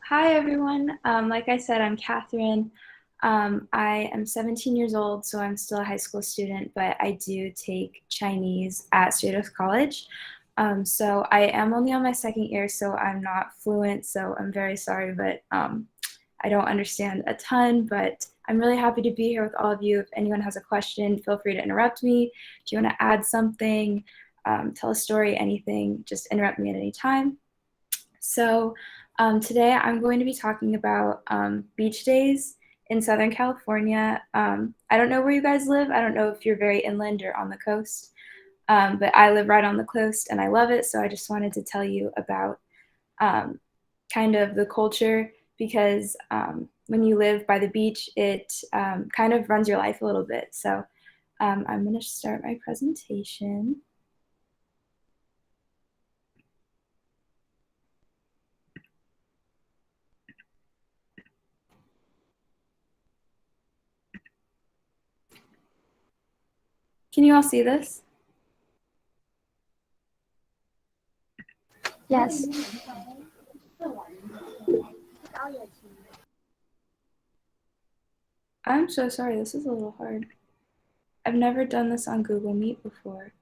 Hi, everyone. Like I said, I'm Katherine. I am 17 years old, so I'm still a high school student, but I do take Chinese at Stratos College. So I am only on my second year, so I'm not fluent, so I'm very sorry, but I don't understand a ton, but I'm really happy to be here with all of you. If anyone has a question, feel free to interrupt me. If you want to add something, tell a story, anything, just interrupt me at any time. So today I'm going to be talking about beach days in Southern California. I don't know where you guys live. I don't know if you're very inland or on the coast, but I live right on the coast and I love it. So I just wanted to tell you about um, kind of the culture because when you live by the beach, it kind of runs your life a little bit. So I'm going to start my presentation. Can you all see this? Yes. I'm so sorry, this is a little hard. I've never done this on Google Meet before.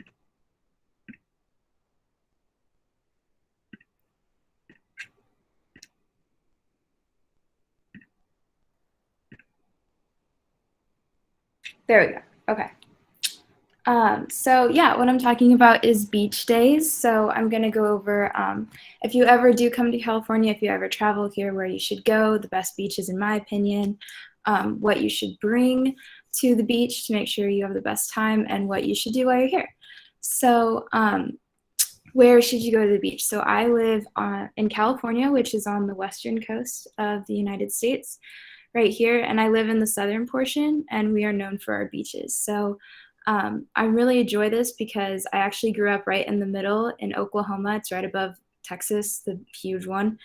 There we go. Okay. So yeah, what I'm talking about is beach days. So I'm gonna go over if you ever do come to California, if you ever travel here, where you should go, the best beaches in my opinion, what you should bring to the beach to make sure you have the best time, and what you should do while you're here. So where should you go to the beach? So I live in California, which is on the western coast of the United States, right here, and I live in the southern portion, and we are known for our beaches. So I really enjoy this because I actually grew up right in the middle in Oklahoma. It's right above Texas, the huge one.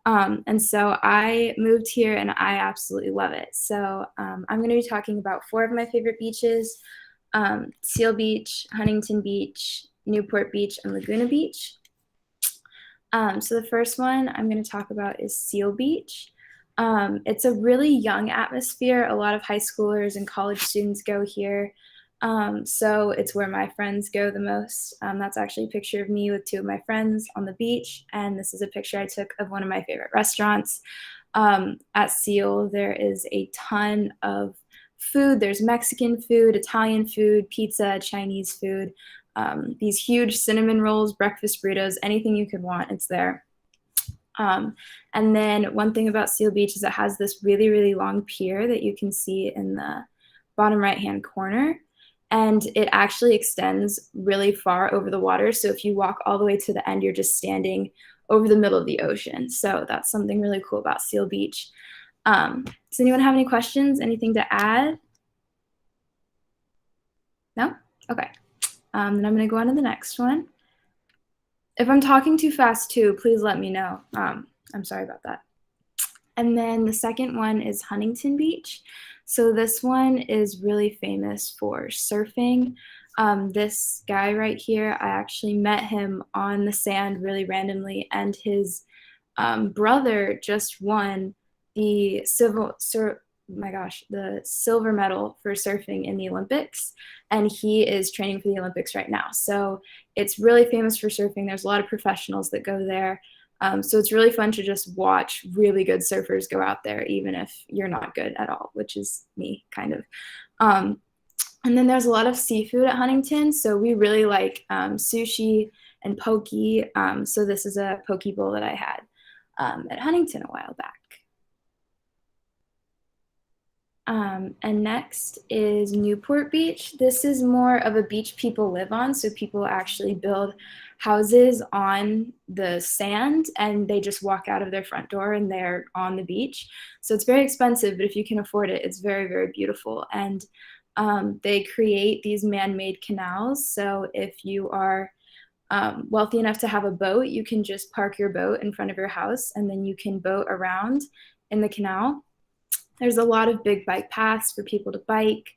And so I moved here and I absolutely love it. So I'm going to be talking about four of my favorite beaches: Seal Beach, Huntington Beach, Newport Beach, and Laguna Beach. So the first one I'm going to talk about is Seal Beach. It's a really young atmosphere. A lot of high schoolers and college students go here. So it's where my friends go the most. That's actually a picture of me with two of my friends on the beach. And this is a picture I took of one of my favorite restaurants. At Seal, there is a ton of food. There's Mexican food, Italian food, pizza, Chinese food, these huge cinnamon rolls, breakfast burritos, anything you could want, it's there. And then one thing about Seal Beach is it has this really, really long pier that you can see in the bottom right-hand corner. And it actually extends really far over the water. So if you walk all the way to the end, you're just standing over the middle of the ocean. So that's something really cool about Seal Beach. Does anyone have any questions? Anything to add? No? Okay. Then I'm going to go on to the next one. If I'm talking too fast too, please let me know. I'm sorry about that. And then the second one is Huntington Beach. So this one is really famous for surfing. This guy right here, I actually met him on the sand really randomly, and his brother just won the the silver medal for surfing in the Olympics, and he is training for the Olympics right now. So it's really famous for surfing. There's a lot of professionals that go there. So it's really fun to just watch really good surfers go out there, even if you're not good at all, which is me, kind of. And then there's a lot of seafood at Huntington. So we really like sushi and poke. So this is a poke bowl that I had at Huntington a while back. And next is Newport Beach. This is more of a beach people live on. So people actually build houses on the sand and they just walk out of their front door and they're on the beach. So it's very expensive, but if you can afford it, it's very, very beautiful. And they create these man-made canals. So if you are wealthy enough to have a boat, you can just park your boat in front of your house and then you can boat around in the canal. There's a lot of big bike paths for people to bike.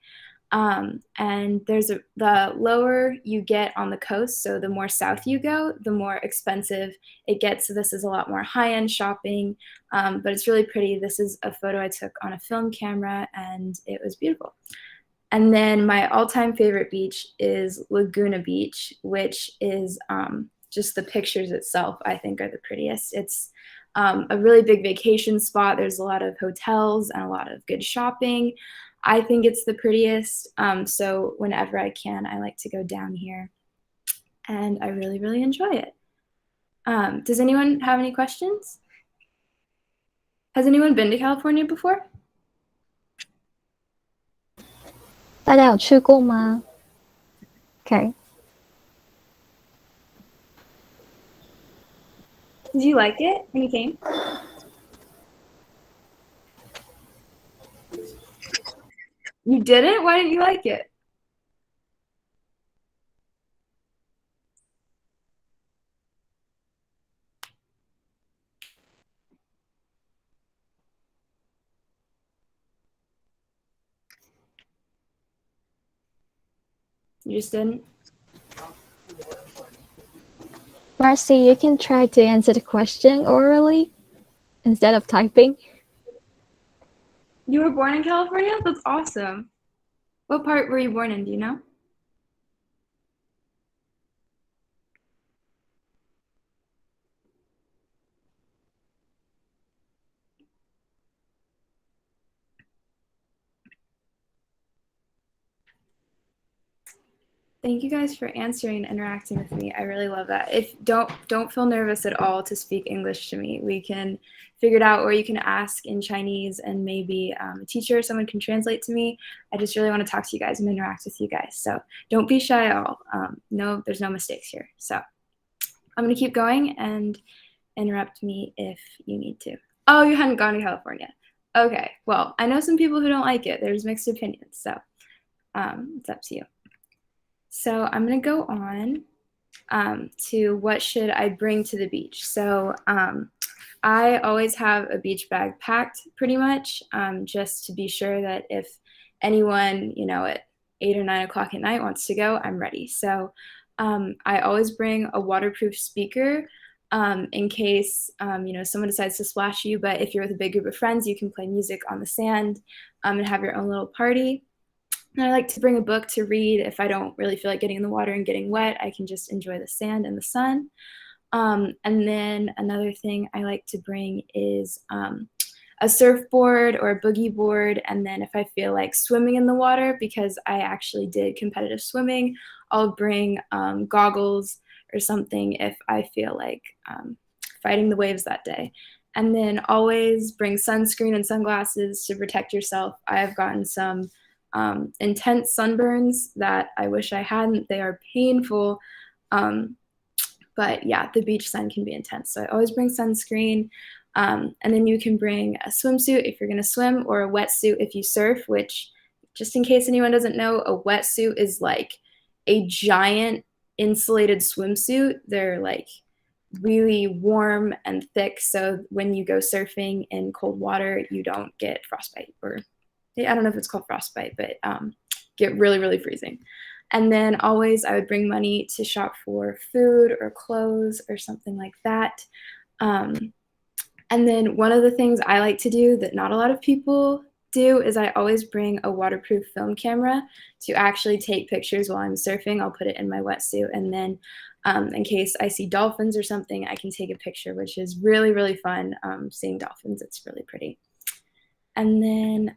And the lower you get on the coast, so the more south you go, the more expensive it gets. So this is a lot more high-end shopping, but it's really pretty. This is a photo I took on a film camera, and it was beautiful. And then my all-time favorite beach is Laguna Beach, which is just the pictures itself, I think, are the prettiest. It's a really big vacation spot. There's a lot of hotels and a lot of good shopping. I think it's the prettiest. So whenever I can, I like to go down here, and I really, really enjoy it. Does anyone have any questions? Has anyone been to California before? 大家有去过吗 ？Okay. Did you like it when you came? You didn't? Why didn't you like it? You just didn't? Marcy, you can try to answer the question orally instead of typing. You were born in California? That's awesome. What part were you born in? Do you know? Thank you guys for answering and interacting with me. I really love that. If don't feel nervous at all to speak English to me. We can figure it out, or you can ask in Chinese, and maybe a teacher or someone can translate to me. I just really want to talk to you guys and interact with you guys. So don't be shy at all. No, there's no mistakes here. So I'm gonna keep going, and interrupt me if you need to. Oh, you hadn't gone to California. Okay, well, I know some people who don't like it. There's mixed opinions, so it's up to you. So I'm going to go on to what should I bring to the beach. So I always have a beach bag packed pretty much, just to be sure that if anyone, at 8 or 9 o'clock at night wants to go, I'm ready. So I always bring a waterproof speaker in case, someone decides to splash you. But if you're with a big group of friends, you can play music on the sand and have your own little party. And I like to bring a book to read. If I don't really feel like getting in the water and getting wet, I can just enjoy the sand and the sun. And then another thing I like to bring is a surfboard or a boogie board. And then if I feel like swimming in the water, because I actually did competitive swimming, I'll bring goggles or something if I feel like fighting the waves that day. And then always bring sunscreen and sunglasses to protect yourself. I have gotten some intense sunburns that I wish I hadn't. They are painful. But yeah, the beach sun can be intense. So I always bring sunscreen. And then you can bring a swimsuit if you're going to swim, or a wetsuit if you surf, which, just in case anyone doesn't know, a wetsuit is like a giant insulated swimsuit. They're like really warm and thick. So when you go surfing in cold water, you don't get frostbite, or I don't know if it's called frostbite, but get really, really freezing. And then always I would bring money to shop for food or clothes or something like that. And then one of the things I like to do that not a lot of people do is I always bring a waterproof film camera to actually take pictures while I'm surfing. I'll put it in my wetsuit, and then in case I see dolphins or something, I can take a picture, which is really, really fun seeing dolphins. It's really pretty. And then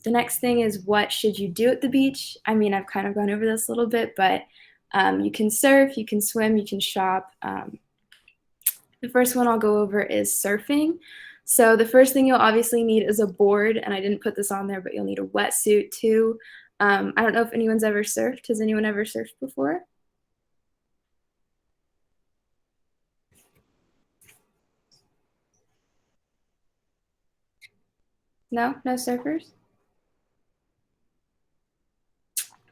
the next thing is, what should you do at the beach? I mean, I've kind of gone over this a little bit, but you can surf, you can swim, you can shop. The first one I'll go over is surfing. So the first thing you'll obviously need is a board, and I didn't put this on there, but you'll need a wetsuit too. I don't know if anyone's ever surfed. Has anyone ever surfed before? No? No surfers?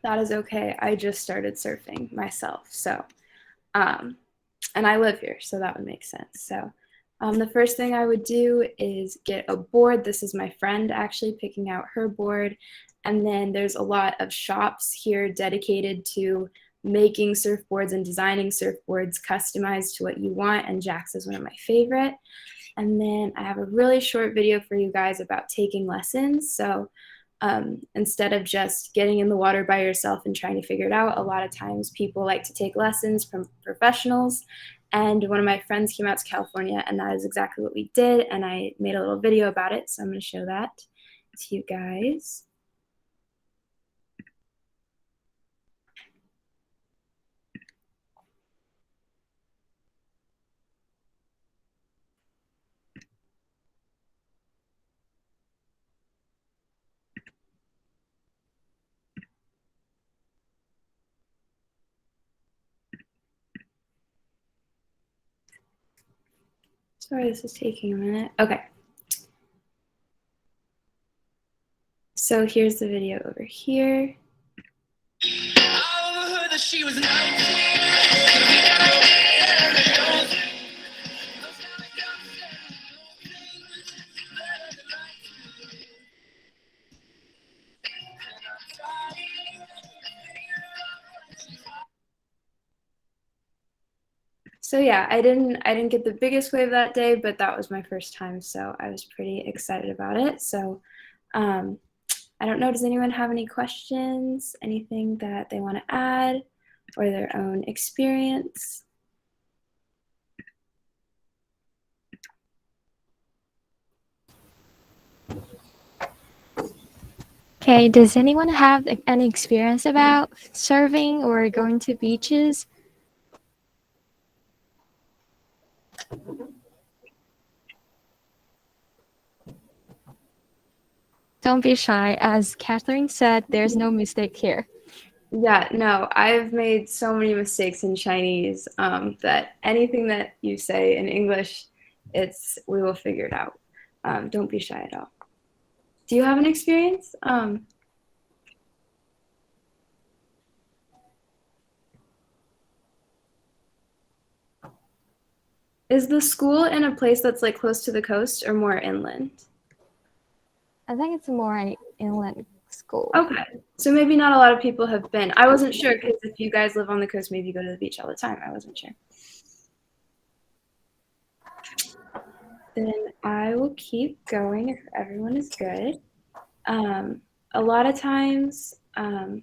That is okay. I just started surfing myself. So, and I live here, so that would make sense. So the first thing I would do is get a board. This is my friend actually picking out her board. And then there's a lot of shops here dedicated to making surfboards and designing surfboards customized to what you want, and Jack's is one of my favorite. And then I have a really short video for you guys about taking lessons. So instead of just getting in the water by yourself and trying to figure it out, a lot of times people like to take lessons from professionals. And one of my friends came out to California, and that is exactly what we did. And I made a little video about it. So I'm going to show that to you guys. Sorry, this is taking a minute. Okay. So here's the video over here. I overheard that she was 19. So yeah, I didn't get the biggest wave that day, but that was my first time, so I was pretty excited about it. So I don't know, does anyone have any questions, anything that they want to add, or their own experience? Okay, does anyone have any experience about surfing or going to beaches? Don't be shy. As Catherine said, there's no mistake here. Yeah, no, I've made so many mistakes in Chinese that anything that you say in English, we will figure it out. Don't be shy at all. Do you have an experience? Is the school in a place that's like close to the coast or more inland? I think it's more an inland school. Okay, so maybe not a lot of people have been. I wasn't sure because if you guys live on the coast, maybe you go to the beach all the time. I wasn't sure. Then I will keep going if everyone is good. A lot of times, so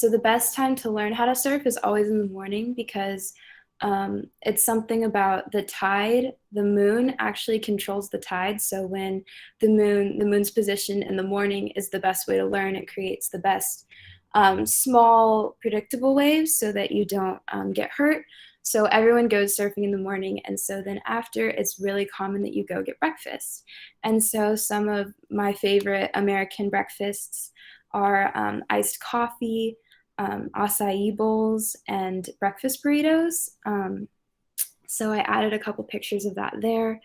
the best time to learn how to surf is always in the morning because it's something about the tide. The moon actually controls the tide. So when the moon's position in the morning is the best way to learn, it creates the best small, predictable waves so that you don't get hurt. So everyone goes surfing in the morning. And so then after, it's really common that you go get breakfast. And so some of my favorite American breakfasts are iced coffee, acai bowls, and breakfast burritos. So I added a couple pictures of that there.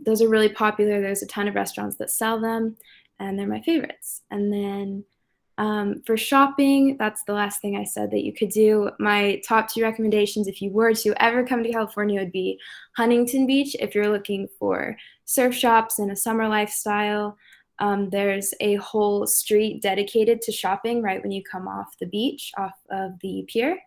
Those are really popular. There's a ton of restaurants that sell them, and they're my favorites. And then for shopping, that's the last thing I said that you could do. My top 2 recommendations, if you were to ever come to California, would be Huntington Beach if you're looking for surf shops and a summer lifestyle. There's a whole street dedicated to shopping right when you come off the beach, off of the pier.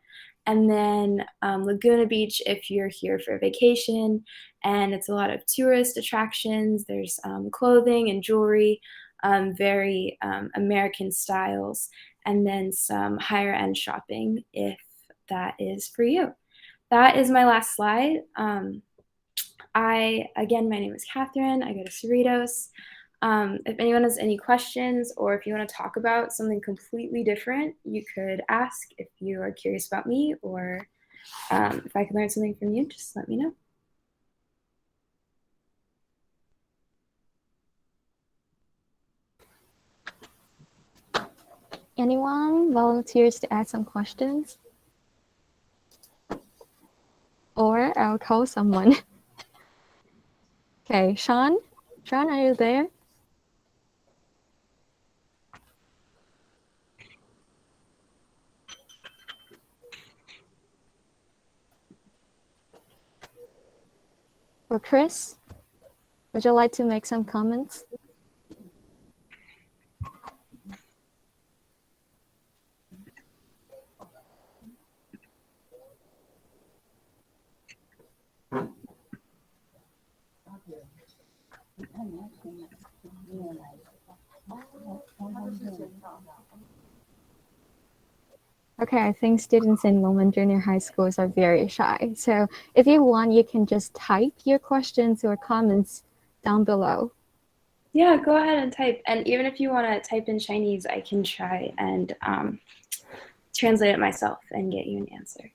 And then Laguna Beach if you're here for a vacation, and it's a lot of tourist attractions. There's clothing and jewelry, very American styles, and then some higher end shopping if that is for you. That is my last slide. Again, my name is Catherine. I go to Cerritos. If anyone has any questions or if you want to talk about something completely different, you could ask. If you are curious about me or if I can learn something from you, just let me know. Anyone volunteers to ask some questions? Or I'll call someone. Okay, Sean? Sean, are you there? Or Chris? Would you like to make some comments? Okay, I think students in Longman Junior High schools are very shy. So if you want, you can just type your questions or comments down below. Yeah, go ahead and type. And even if you want to type in Chinese, I can try and translate it myself and get you an answer.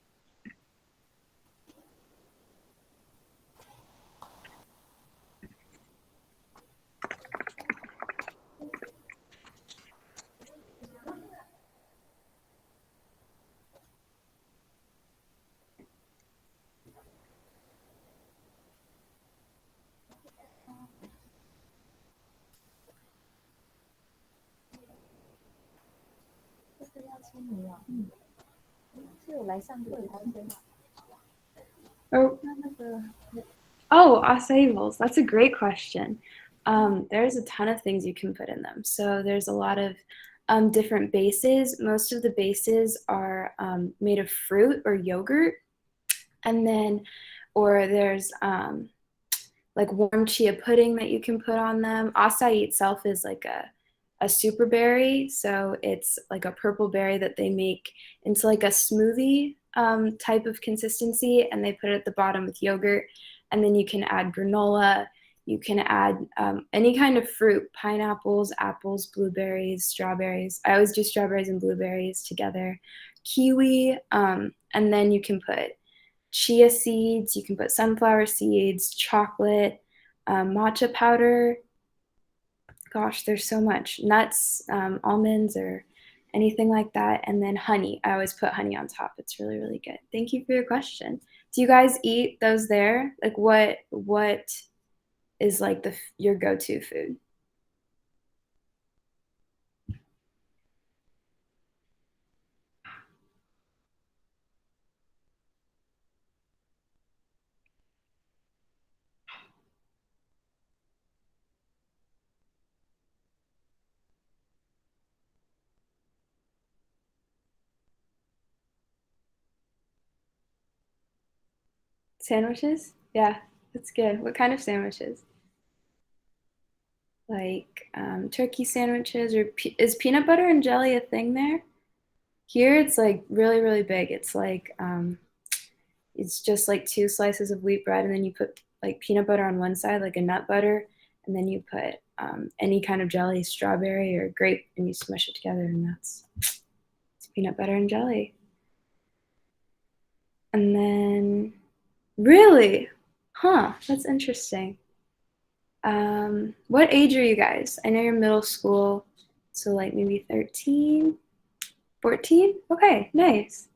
Oh, oh, acai bowls. That's a great question. There's a ton of things you can put in them. So there's a lot of different bases. Most of the bases are made of fruit or yogurt. And then, or there's like warm chia pudding that you can put on them. Acai itself is like a super berry. So it's like a purple berry that they make into like a smoothie type of consistency, and they put it at the bottom with yogurt. And then you can add granola. You can add any kind of fruit, pineapples, apples, blueberries, strawberries. I always do strawberries and blueberries together, kiwi, and then you can put chia seeds, you can put sunflower seeds, chocolate, matcha powder. Gosh, there's so much. Nuts, almonds, or anything like that. And then honey. I always put honey on top. It's really, really good. Thank you for your question. Do you guys eat those there? Like what is like your go-to food? Sandwiches? Yeah, that's good. What kind of sandwiches? Like turkey sandwiches, or is peanut butter and jelly a thing there? Here it's like really, really big. It's just like two slices of wheat bread, and then you put like peanut butter on one side, like a nut butter, and then you put any kind of jelly, strawberry or grape, and you smush it together, and it's peanut butter and jelly. And then, really, huh? That's interesting. What age are you guys? I know you're middle school, so like maybe 13, 14? Okay, nice.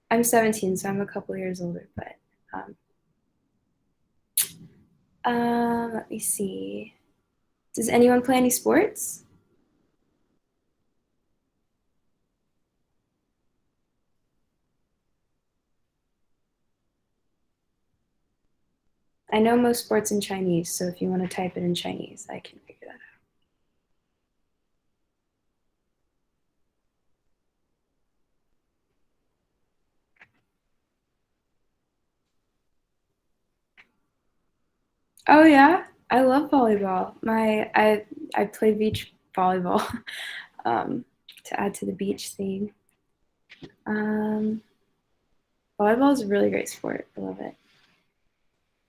I'm 17, so I'm a couple years older, but um, let me see. Does anyone play any sports? I know most sports in Chinese, so if you want to type it in Chinese, I can figure that out. Oh yeah, I love volleyball. I played beach volleyball um, to add to the beach theme. Um, Volleyball is a really great sport. I love it.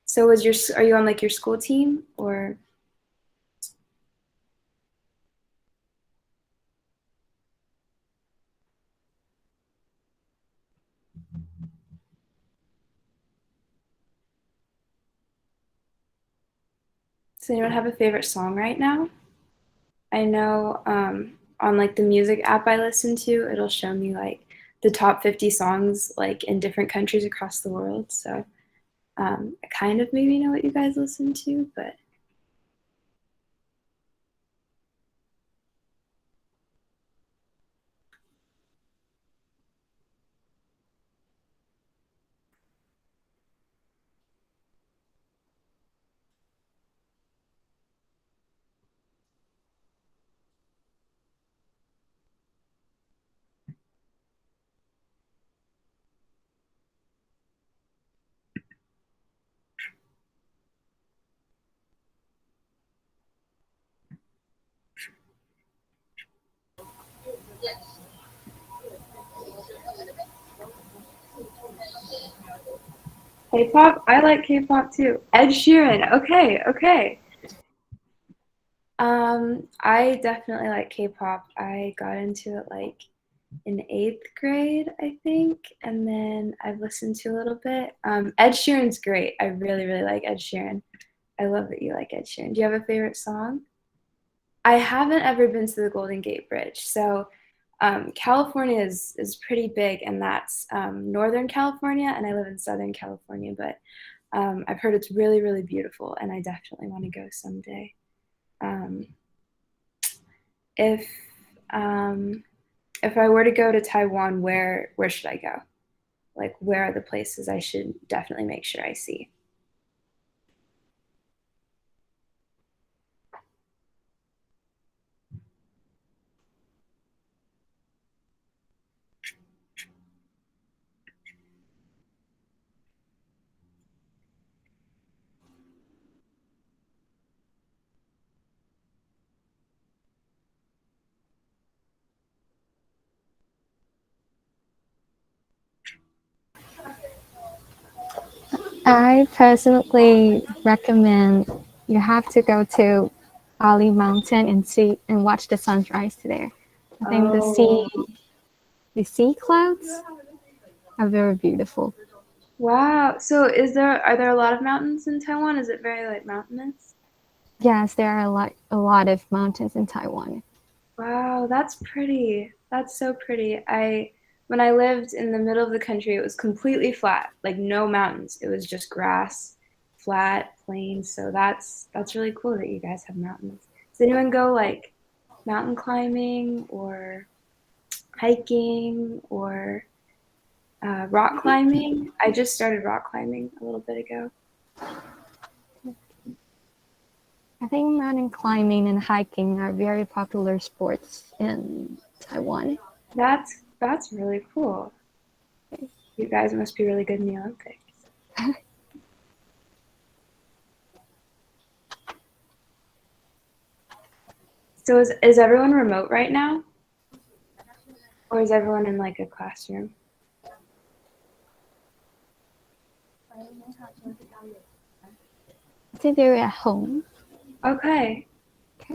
So are you on like your school team, or does anyone have a favorite song right now? I know on like the music app I listen to, it'll show me like the top 50 songs like in different countries across the world. So I kind of maybe know what you guys listen to, but K-pop? I like K-pop too. Ed Sheeran. Okay, okay. I definitely like K-pop. I got into it like in eighth grade, I think, and then I've listened to a little bit. Ed Sheeran's great. I really, really like Ed Sheeran. I love that you like Ed Sheeran. Do you have a favorite song? I haven't ever been to the Golden Gate Bridge, so California is pretty big, and that's Northern California, and I live in Southern California. But I've heard it's really, really beautiful, and I definitely want to go someday. Um, if um, if I were to go to Taiwan, where should I go? Like, where are the places I should definitely make sure I see? I personally recommend you have to go to Ali Mountain and see and watch the sunrise there. I think Oh, the sea clouds are very beautiful. wow. So are there a lot of mountains in Taiwan? Is it very like mountainous? Yes, there are a lot of mountains in Taiwan. Wow, that's pretty. That's so pretty. I When I lived in the middle of the country, it was completely flat, like no mountains. It was just grass, flat, plain. So that's really cool that you guys have mountains. Does anyone go like mountain climbing or hiking or rock climbing? I just started rock climbing a little bit ago. I think mountain climbing and hiking are very popular sports in Taiwan. That's really cool. You guys must be really good in the Olympics. So is everyone remote right now? Or is everyone in like a classroom? I think they're at home. Okay.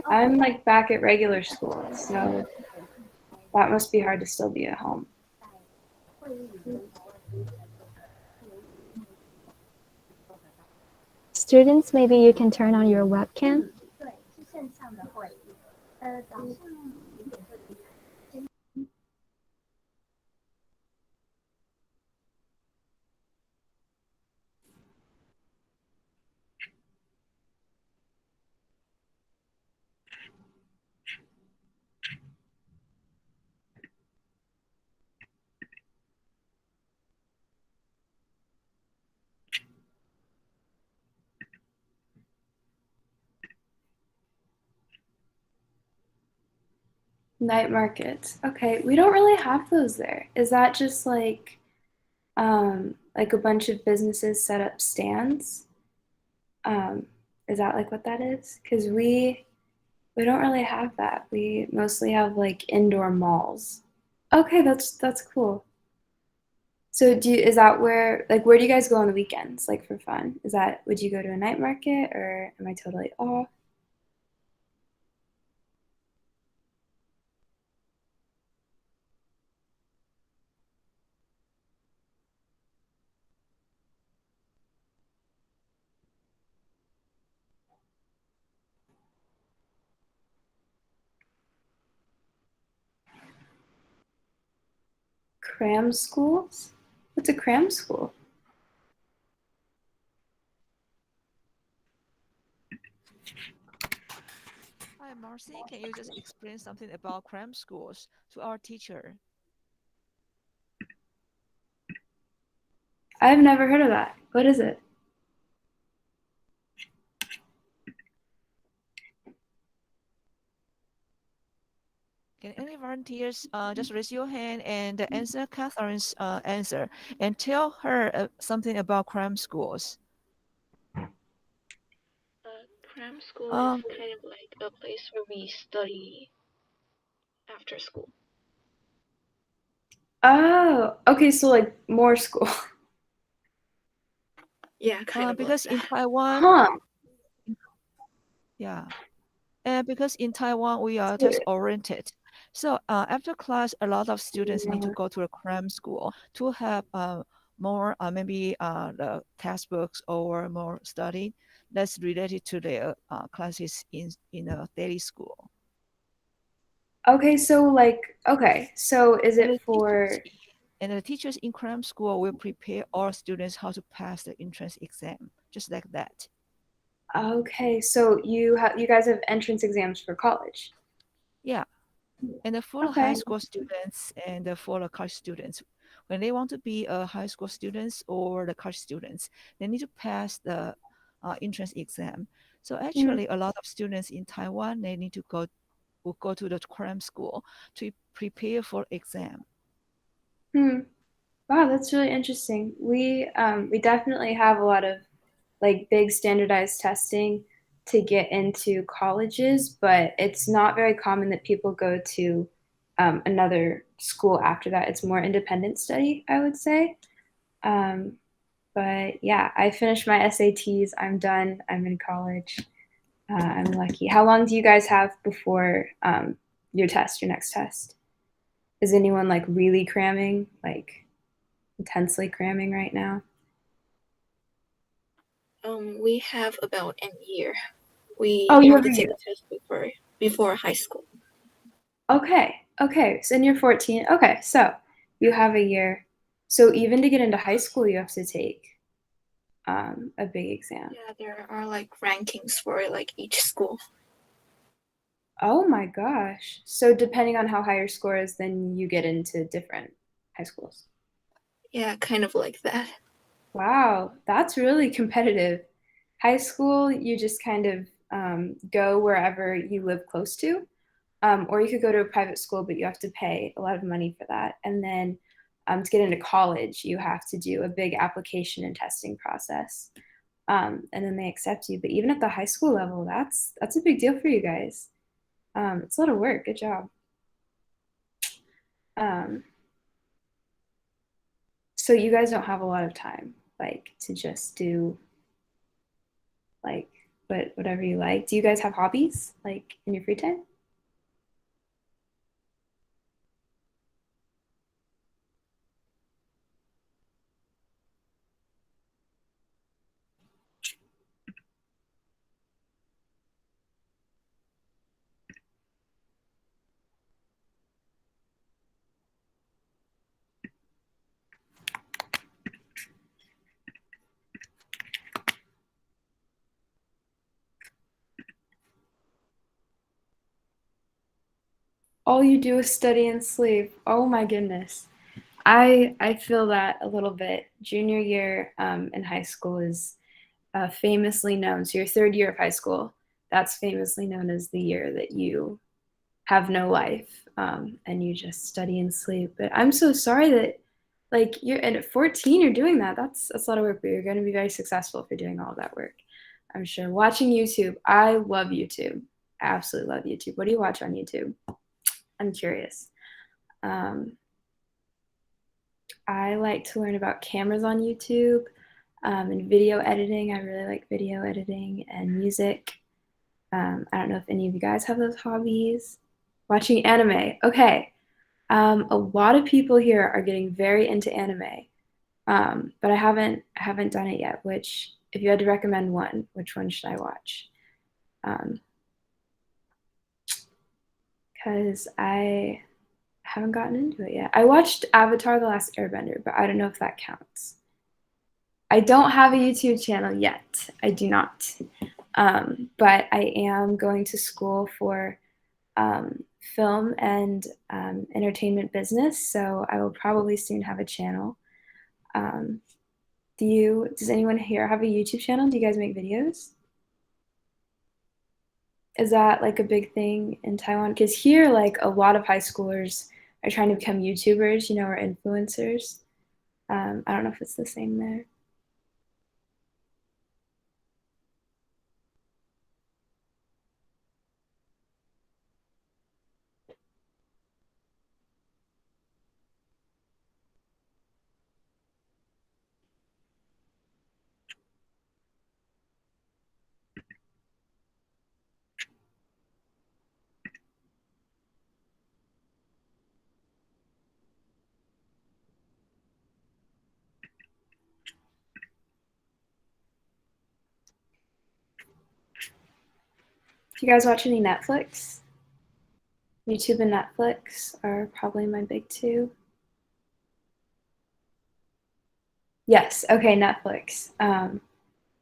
I'm like back at regular school, so that must be hard to still be at home. Students, maybe you can turn on your webcam. Night markets. Okay, we don't really have those there. Is that just like a bunch of businesses set up stands? Um, is that like what that is? Because we don't really have that. We mostly have like indoor malls. Okay, that's cool. So is that where do you guys go on the weekends, like for fun? Would you go to a night market or am I totally off? Cram schools? What's a cram school? Hi, Marcy. Can you just explain something about cram schools to our teacher? I've never heard of that. What is it? Can any volunteers just raise your hand and answer Catherine's answer and tell her something about cram schools? Cram school is Um, kind of like a place where we study after school. Oh, okay, so like more school. Yeah, kind of like Because in that. Taiwan, Huh. yeah, and because in Taiwan we are So- test oriented. So after class, a lot of students need to go to a cram school to have more maybe the textbooks or more study that's related to their classes in a daily school. Okay, so like, okay, so is And it for, the teachers in cram school will prepare all students how to pass the entrance exam, just like that. okay, so you guys have entrance exams for college. Yeah. And for the high Okay. school students and for the college students, when they want to be a high school students or the college students, they need to pass the entrance exam. So Mm, actually, a lot of students in Taiwan, they need to will go to the cram school to prepare for exam. hmm. Wow, that's really interesting. We definitely have a lot of like big standardized testing to get into colleges, but it's not very common that people go to another school after that. It's more independent study, I would say. Um, but yeah, I finished my SATs. I'm done. I'm in college. I'm lucky. How long do you guys have before your test, your next test? Is anyone like really cramming, like intensely cramming right now? We have about an year. Oh, We you have have to a take year. the test before high school. Okay. Okay. So and you're 14. Okay. So you have a year. So even to get into high school, you have to take a big exam. Yeah, there are like rankings for like each school. Oh my gosh. So depending on how high your score is, then you get into different high schools. Yeah, kind of like that. Wow. That's really competitive. High school, you just kind of go wherever you live close to. Or you could go to a private school, but you have to pay a lot of money for that. And then to get into college, you have to do a big application and testing process. And then they accept you. But even at the high school level, that's a big deal for you guys. It's a lot of work. Good job. Um, so you guys don't have a lot of time, like to just do like whatever you like. Do you guys have hobbies like in your free time? All you do is study and sleep. Oh my goodness. I feel that a little bit. Junior year in high school is famously known. So your third year of high school, that's famously known as the year that you have no life and you just study and sleep. But I'm so sorry that like you're and at 14 you're doing that. That's a lot of work, but you're going to be very successful for doing all that work. I'm sure. Watching YouTube, I love YouTube. I absolutely love YouTube. What do you watch on YouTube? I'm curious. Um, I like to learn about cameras on YouTube and video editing. I really like video editing and music. I don't know if any of you guys have those hobbies. Watching anime. Okay. A lot of people here are getting very into anime, but I haven't done it yet. Which, if you had to recommend one, which one should I watch? Because I haven't gotten into it yet. I watched Avatar: The Last Airbender, but I don't know if that counts. I don't have a YouTube channel yet. I do not. But I am going to school for film and entertainment business, so I will probably soon have a channel. Um, does anyone here have a YouTube channel? Do you guys make videos? Is that like a big thing in Taiwan? Because here, like a lot of high schoolers are trying to become YouTubers, or influencers. I don't know if it's the same there. You guys watch any Netflix? YouTube and Netflix are probably my big two. Yes, okay, Netflix.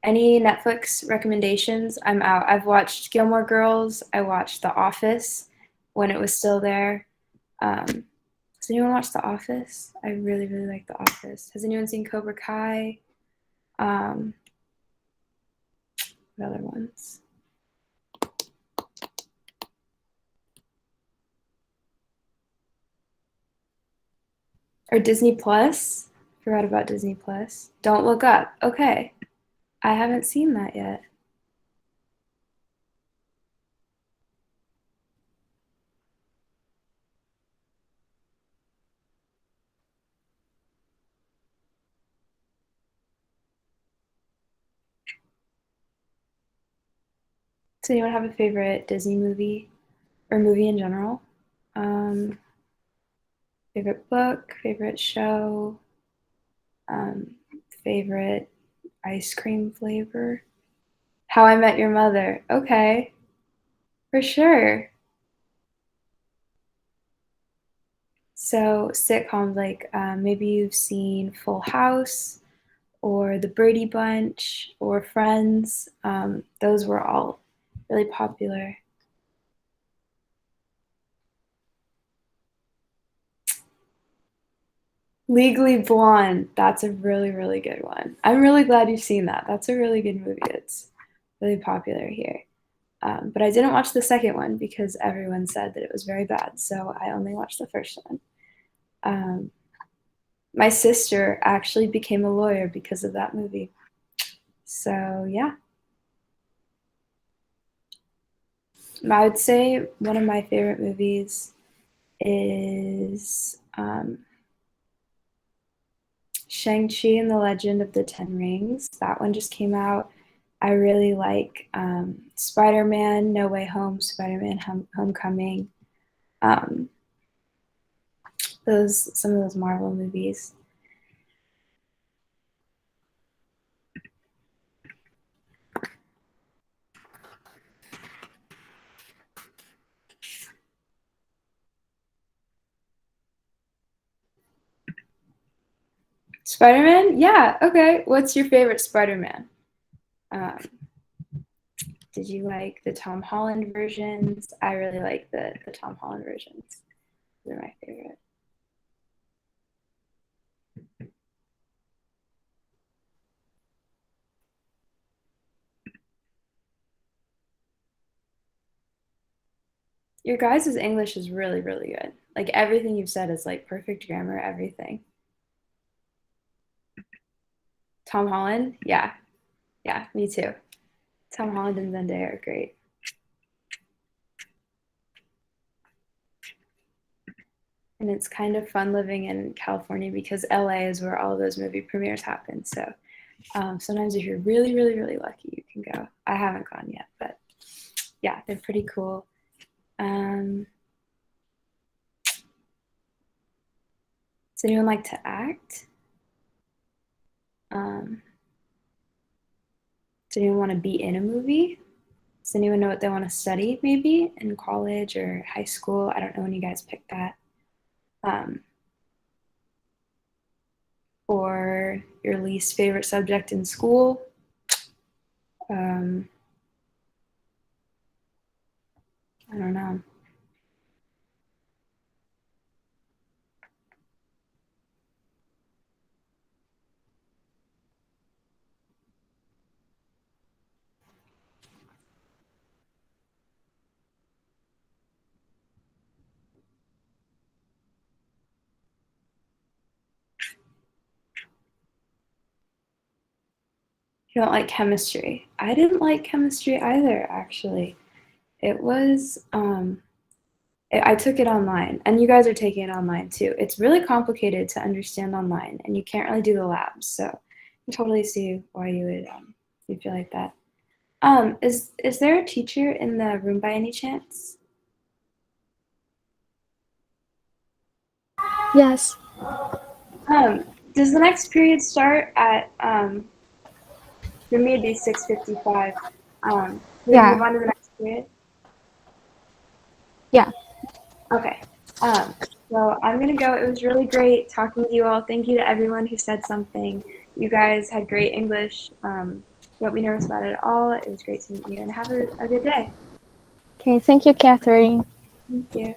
Any Netflix recommendations? I'm out. I've watched Gilmore Girls. I watched The Office when it was still there. Has anyone watched The Office? I really, really like The Office. Has anyone seen Cobra Kai? What other ones? Or Disney Plus? Forgot about Disney Plus. Don't Look Up. Okay. I haven't seen that yet. Does anyone have a favorite Disney movie or movie in general? Favorite book, favorite show, favorite ice cream flavor? How I Met Your Mother. Okay, for sure. So sitcoms like maybe you've seen Full House or The Brady Bunch or Friends. Those were all really popular. Legally Blonde. That's a really, really good one. I'm really glad you've seen that. That's a really good movie. It's really popular here. But I didn't watch the second one because everyone said that it was very bad. So I only watched the first one. My sister actually became a lawyer because of that movie. So yeah. I would say one of my favorite movies is Shang-Chi and the Legend of the Ten Rings. That one just came out. I really like Spider-Man, No Way Home, Spider-Man Homecoming. Some of those Marvel movies. Spider-Man? Yeah, okay. What's your favorite Spider-Man? Did you like the Tom Holland versions? I really like the Tom Holland versions. They're my favorite. Your guys' English is really, really good. Like everything you've said is like perfect grammar, everything. Tom Holland? Yeah. Yeah, me too. Tom Holland and Zendaya are great. And it's kind of fun living in California because LA is where all of those movie premieres happen. So sometimes if you're really, really, really lucky, you can go. I haven't gone yet, but yeah, they're pretty cool. Does anyone like to act? Does anyone want to be in a movie? Does anyone know what they want to study maybe in college or high school? I don't know when you guys picked that. Or your least favorite subject in school? I don't know. You don't like chemistry. I didn't like chemistry either, actually. It was, I took it online, and you guys are taking it online too. It's really complicated to understand online, and you can't really do the labs. So I can totally see why you would you feel like that. Is there a teacher in the room by any chance? Yes. Does the next period start at for me it'd be 6:55. Can we move Yeah. on to the next period? Yeah. Okay. So I'm gonna go. It was really great talking to you all. Thank you to everyone who said something. You guys had great English. Don't be nervous about it at all. It was great to meet you, and have a good day. Okay, thank you, Catherine. Thank you.